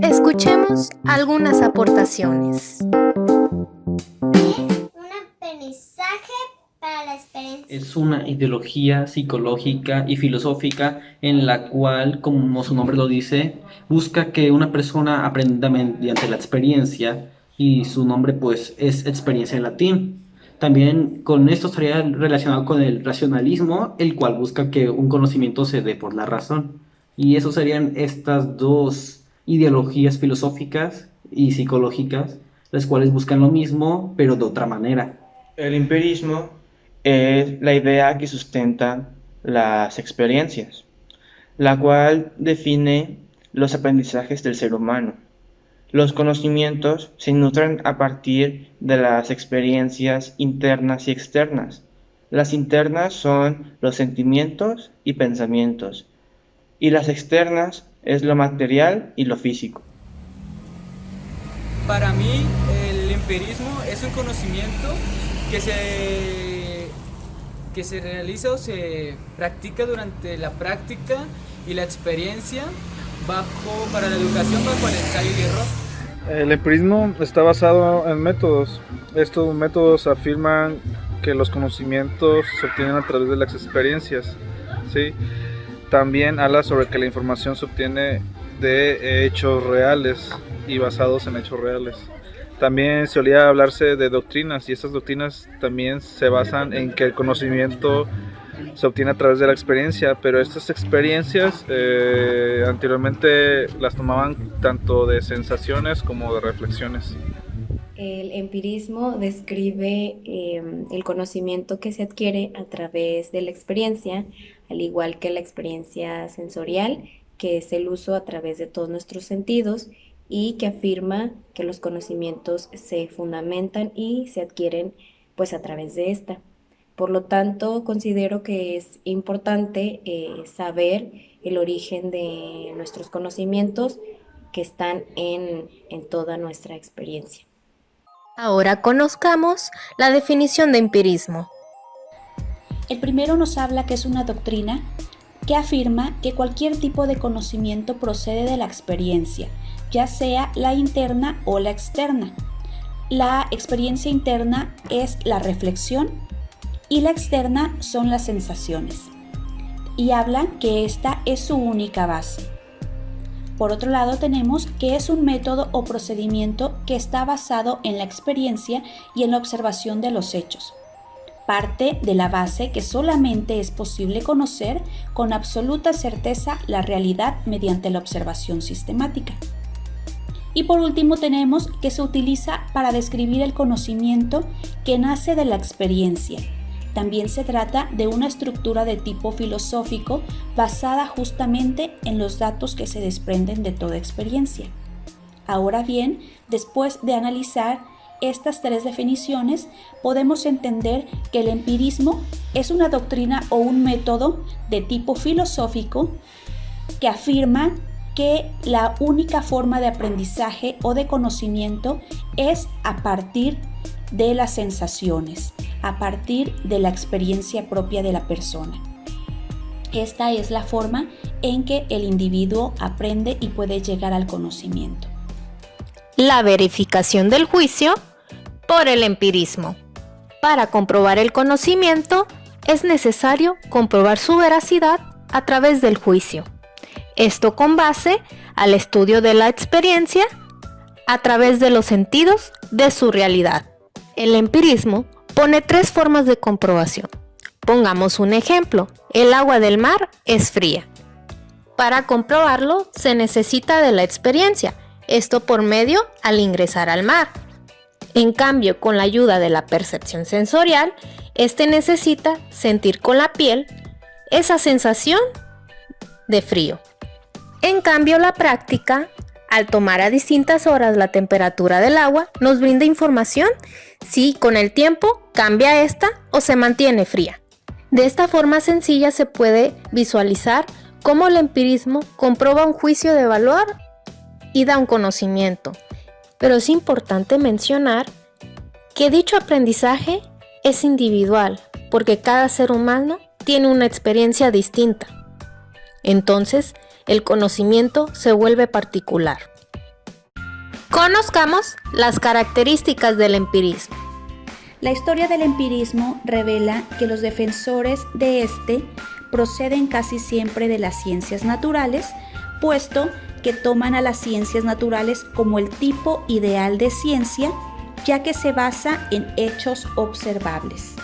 Escuchemos algunas aportaciones. Un aprendizaje para la experiencia. Es una ideología psicológica y filosófica en la cual, como su nombre lo dice, busca que una persona aprenda mediante la experiencia, y su nombre pues es experiencia en latín. También con esto estaría relacionado con el racionalismo, el cual busca que un conocimiento se dé por la razón. Y eso serían estas dos ideologías filosóficas y psicológicas, las cuales buscan lo mismo, pero de otra manera. El empirismo es la idea que sustenta las experiencias, la cual define los aprendizajes del ser humano. Los conocimientos se nutren a partir de las experiencias internas y externas. Las internas son los sentimientos y pensamientos, y las externas es lo material y lo físico. Para mí, el empirismo es un conocimiento que se realiza o se practica durante la práctica y la experiencia para la educación bajo el ensayo y error. El empirismo está basado en métodos. Estos métodos afirman que los conocimientos se obtienen a través de las experiencias, ¿sí? También habla sobre que la información se obtiene de hechos reales y basados en hechos reales. También solía hablarse de doctrinas, y estas doctrinas también se basan en que el conocimiento se obtiene a través de la experiencia, pero estas experiencias anteriormente las tomaban tanto de sensaciones como de reflexiones. El empirismo describe el conocimiento que se adquiere a través de la experiencia, al igual que la experiencia sensorial, que es el uso a través de todos nuestros sentidos, y que afirma que los conocimientos se fundamentan y se adquieren pues a través de esta. Por lo tanto, considero que es importante saber el origen de nuestros conocimientos que están en toda nuestra experiencia. Ahora conozcamos la definición de empirismo. El primero nos habla que es una doctrina que afirma que cualquier tipo de conocimiento procede de la experiencia, ya sea la interna o la externa. La experiencia interna es la reflexión y la externa son las sensaciones. Y hablan que esta es su única base. Por otro lado, tenemos que es un método o procedimiento que está basado en la experiencia y en la observación de los hechos. Parte de la base que solamente es posible conocer con absoluta certeza la realidad mediante la observación sistemática. Y por último tenemos que se utiliza para describir el conocimiento que nace de la experiencia. También se trata de una estructura de tipo filosófico basada justamente en los datos que se desprenden de toda experiencia. Ahora bien, después de analizar estas tres definiciones, podemos entender que el empirismo es una doctrina o un método de tipo filosófico que afirma que la única forma de aprendizaje o de conocimiento es a partir de las sensaciones, a partir de la experiencia propia de la persona. Esta es la forma en que el individuo aprende y puede llegar al conocimiento. La verificación del juicio por el empirismo. Para comprobar el conocimiento es necesario comprobar su veracidad a través del juicio. Esto con base al estudio de la experiencia a través de los sentidos de su realidad. El empirismo pone tres formas de comprobación. Pongamos un ejemplo: el agua del mar es fría. Para comprobarlo se necesita de la experiencia, esto por medio al ingresar al mar. En cambio, con la ayuda de la percepción sensorial, necesita sentir con la piel esa sensación de frío. En cambio, la práctica, al tomar a distintas horas la temperatura del agua, nos brinda información si con el tiempo cambia esta o se mantiene fría. De esta forma sencilla se puede visualizar cómo el empirismo comprueba un juicio de valor y da un conocimiento. Pero es importante mencionar que dicho aprendizaje es individual, porque cada ser humano tiene una experiencia distinta. Entonces, el conocimiento se vuelve particular. Conozcamos las características del empirismo. La historia del empirismo revela que los defensores de este proceden casi siempre de las ciencias naturales, puesto que toman a las ciencias naturales como el tipo ideal de ciencia, ya que se basa en hechos observables.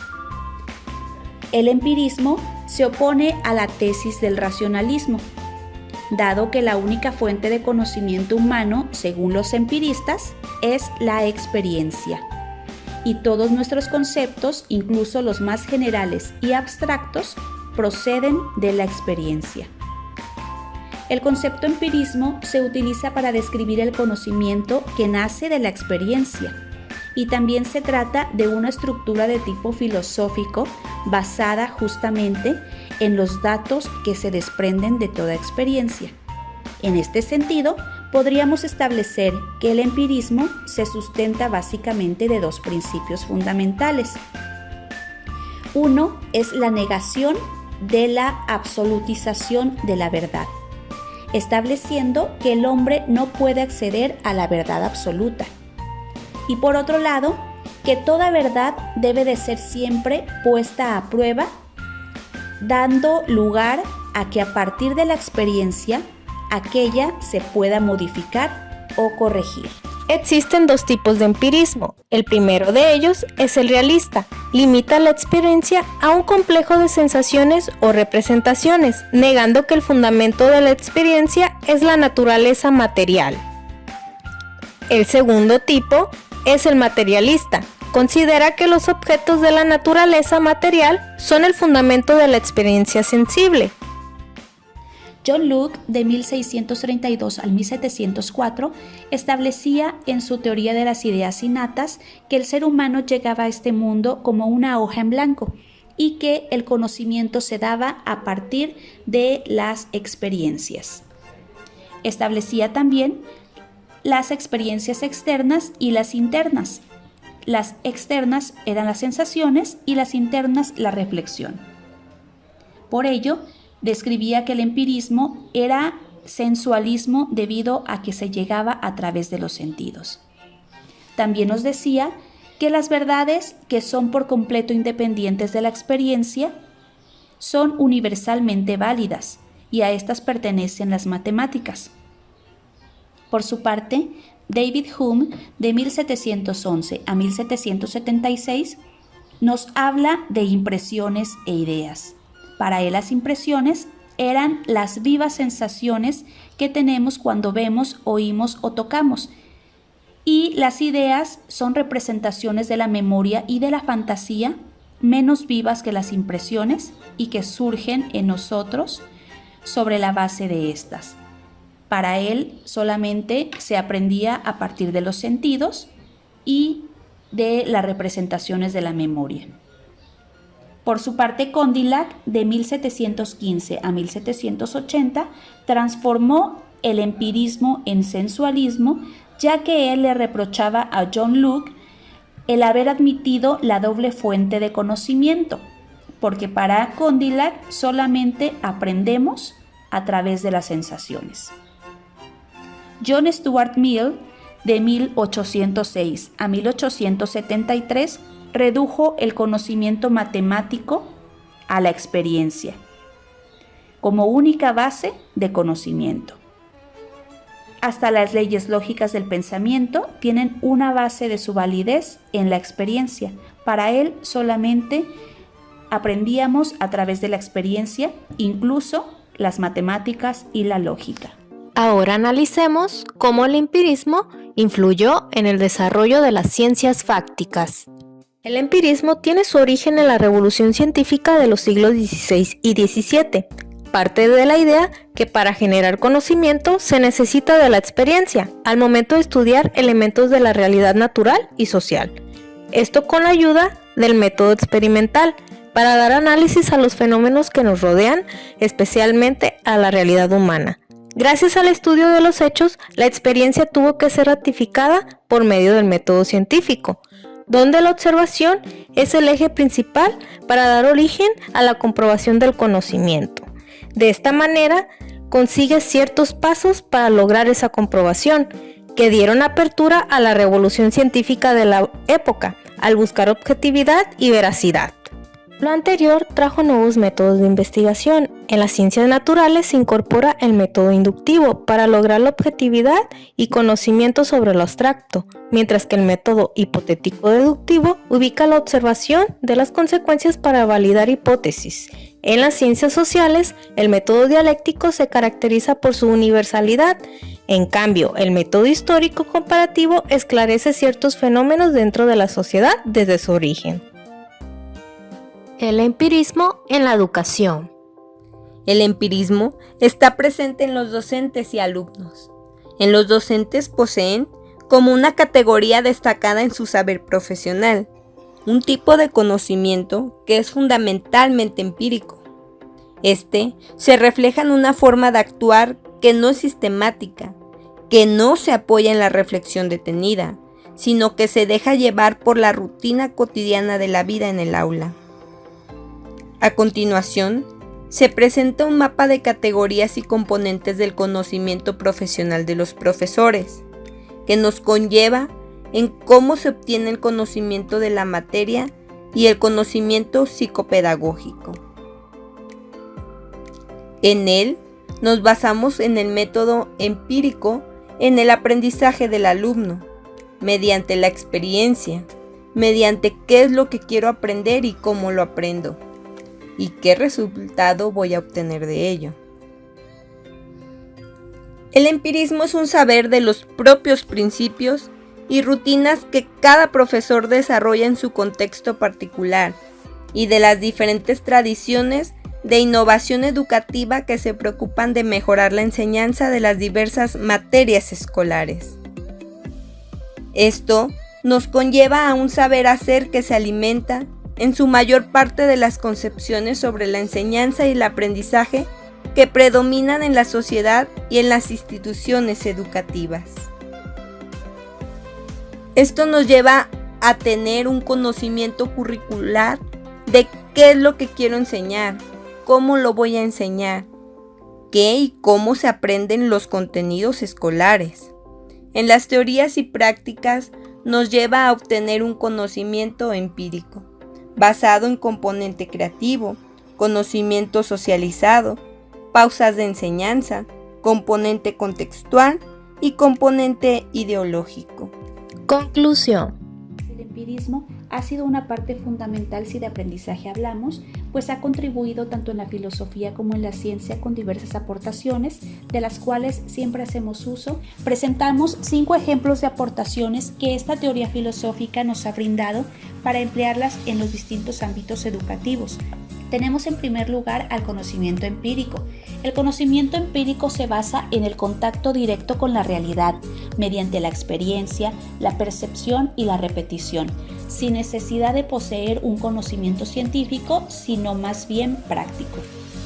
El empirismo se opone a la tesis del racionalismo, dado que la única fuente de conocimiento humano, según los empiristas, es la experiencia. Y todos nuestros conceptos, incluso los más generales y abstractos, proceden de la experiencia. El concepto empirismo se utiliza para describir el conocimiento que nace de la experiencia, y también se trata de una estructura de tipo filosófico basada justamente en los datos que se desprenden de toda experiencia. En este sentido, podríamos establecer que el empirismo se sustenta básicamente de dos principios fundamentales. Uno es la negación de la absolutización de la verdad, estableciendo que el hombre no puede acceder a la verdad absoluta. Y por otro lado, que toda verdad debe de ser siempre puesta a prueba, dando lugar a que a partir de la experiencia, aquella se pueda modificar o corregir. Existen dos tipos de empirismo. El primero de ellos es el realista. Limita la experiencia a un complejo de sensaciones o representaciones, negando que el fundamento de la experiencia es la naturaleza material. El segundo tipo es el materialista. Considera que los objetos de la naturaleza material son el fundamento de la experiencia sensible. John Locke, de 1632 al 1704, establecía en su teoría de las ideas innatas que el ser humano llegaba a este mundo como una hoja en blanco y que el conocimiento se daba a partir de las experiencias. Establecía también las experiencias externas y las internas. Las externas eran las sensaciones y las internas la reflexión. Por ello, describía que el empirismo era sensualismo debido a que se llegaba a través de los sentidos. También nos decía que las verdades que son por completo independientes de la experiencia son universalmente válidas y a estas pertenecen las matemáticas. Por su parte, David Hume, de 1711 a 1776, nos habla de impresiones e ideas. Para él las impresiones eran las vivas sensaciones que tenemos cuando vemos, oímos o tocamos, y las ideas son representaciones de la memoria y de la fantasía menos vivas que las impresiones y que surgen en nosotros sobre la base de estas. Para él solamente se aprendía a partir de los sentidos y de las representaciones de la memoria. Por su parte, Condillac, de 1715 a 1780, transformó el empirismo en sensualismo, ya que él le reprochaba a John Locke el haber admitido la doble fuente de conocimiento, porque para Condillac solamente aprendemos a través de las sensaciones. John Stuart Mill, de 1806 a 1873, redujo el conocimiento matemático a la experiencia como única base de conocimiento. Hasta las leyes lógicas del pensamiento tienen una base de su validez en la experiencia. Para él solamente aprendíamos a través de la experiencia, incluso las matemáticas y la lógica. Ahora analicemos cómo el empirismo influyó en el desarrollo de las ciencias fácticas. El empirismo tiene su origen en la revolución científica de los siglos XVI y XVII. Parte de la idea que para generar conocimiento se necesita de la experiencia al momento de estudiar elementos de la realidad natural y social. Esto con la ayuda del método experimental para dar análisis a los fenómenos que nos rodean, especialmente a la realidad humana. Gracias al estudio de los hechos, la experiencia tuvo que ser ratificada por medio del método científico. donde la observación es el eje principal para dar origen a la comprobación del conocimiento. De esta manera, consigue ciertos pasos para lograr esa comprobación, que dieron apertura a la revolución científica de la época, al buscar objetividad y veracidad. Lo anterior trajo nuevos métodos de investigación. En las ciencias naturales se incorpora el método inductivo para lograr la objetividad y conocimiento sobre lo abstracto, mientras que el método hipotético-deductivo ubica la observación de las consecuencias para validar hipótesis. En las ciencias sociales, el método dialéctico se caracteriza por su universalidad. En cambio, el método histórico comparativo esclarece ciertos fenómenos dentro de la sociedad desde su origen. El empirismo en la educación. El empirismo está presente en los docentes y alumnos. En los docentes poseen, como una categoría destacada en su saber profesional, un tipo de conocimiento que es fundamentalmente empírico. Este se refleja en una forma de actuar que no es sistemática, que no se apoya en la reflexión detenida, sino que se deja llevar por la rutina cotidiana de la vida en el aula. A continuación, se presenta un mapa de categorías y componentes del conocimiento profesional de los profesores, que nos conlleva en cómo se obtiene el conocimiento de la materia y el conocimiento psicopedagógico. En él, nos basamos en el método empírico en el aprendizaje del alumno, mediante la experiencia, mediante qué es lo que quiero aprender y cómo lo aprendo, y qué resultado voy a obtener de ello. El empirismo es un saber de los propios principios y rutinas que cada profesor desarrolla en su contexto particular y de las diferentes tradiciones de innovación educativa que se preocupan de mejorar la enseñanza de las diversas materias escolares. Esto nos conlleva a un saber hacer que se alimenta en su mayor parte de las concepciones sobre la enseñanza y el aprendizaje que predominan en la sociedad y en las instituciones educativas. Esto nos lleva a tener un conocimiento curricular de qué es lo que quiero enseñar, cómo lo voy a enseñar, qué y cómo se aprenden los contenidos escolares. En las teorías y prácticas nos lleva a obtener un conocimiento empírico, basado en componente creativo, conocimiento socializado, pausas de enseñanza, componente contextual y componente ideológico. Conclusión. El empirismo ha sido una parte fundamental si de aprendizaje hablamos, pues ha contribuido tanto en la filosofía como en la ciencia con diversas aportaciones, de las cuales siempre hacemos uso. Presentamos 5 ejemplos de aportaciones que esta teoría filosófica nos ha brindado para emplearlas en los distintos ámbitos educativos. Tenemos en primer lugar al conocimiento empírico. El conocimiento empírico se basa en el contacto directo con la realidad, mediante la experiencia, la percepción y la repetición, sin necesidad de poseer un conocimiento científico, sino más bien práctico.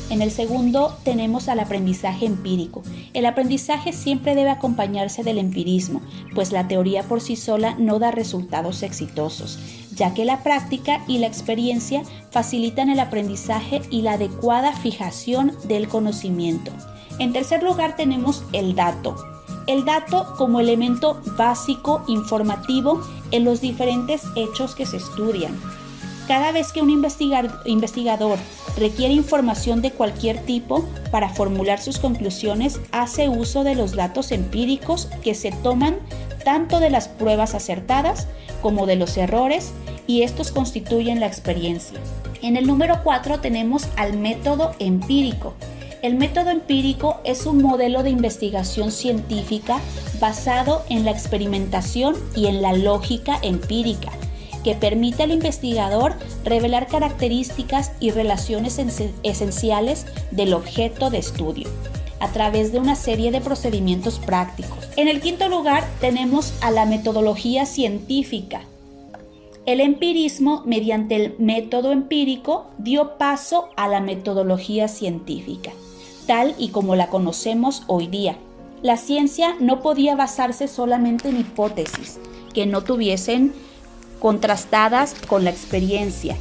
En el segundo tenemos al aprendizaje empírico. El aprendizaje siempre debe acompañarse del empirismo, pues la teoría por sí sola no da resultados exitosos, ya que la práctica y la experiencia facilitan el aprendizaje y la adecuada fijación del conocimiento. En tercer lugar tenemos el dato. El dato como elemento básico informativo en los diferentes hechos que se estudian. Cada vez que un investigador requiere información de cualquier tipo para formular sus conclusiones, hace uso de los datos empíricos que se toman tanto de las pruebas acertadas como de los errores, y estos constituyen la experiencia. En el número 4 tenemos al método empírico. El método empírico es un modelo de investigación científica basado en la experimentación y en la lógica empírica, que permite al investigador revelar características y relaciones esenciales del objeto de estudio, a través de una serie de procedimientos prácticos. En el quinto lugar tenemos a la metodología científica. El empirismo, mediante el método empírico, dio paso a la metodología científica, tal y como la conocemos hoy día. La ciencia no podía basarse solamente en hipótesis que no tuviesen contrastadas con la experiencia,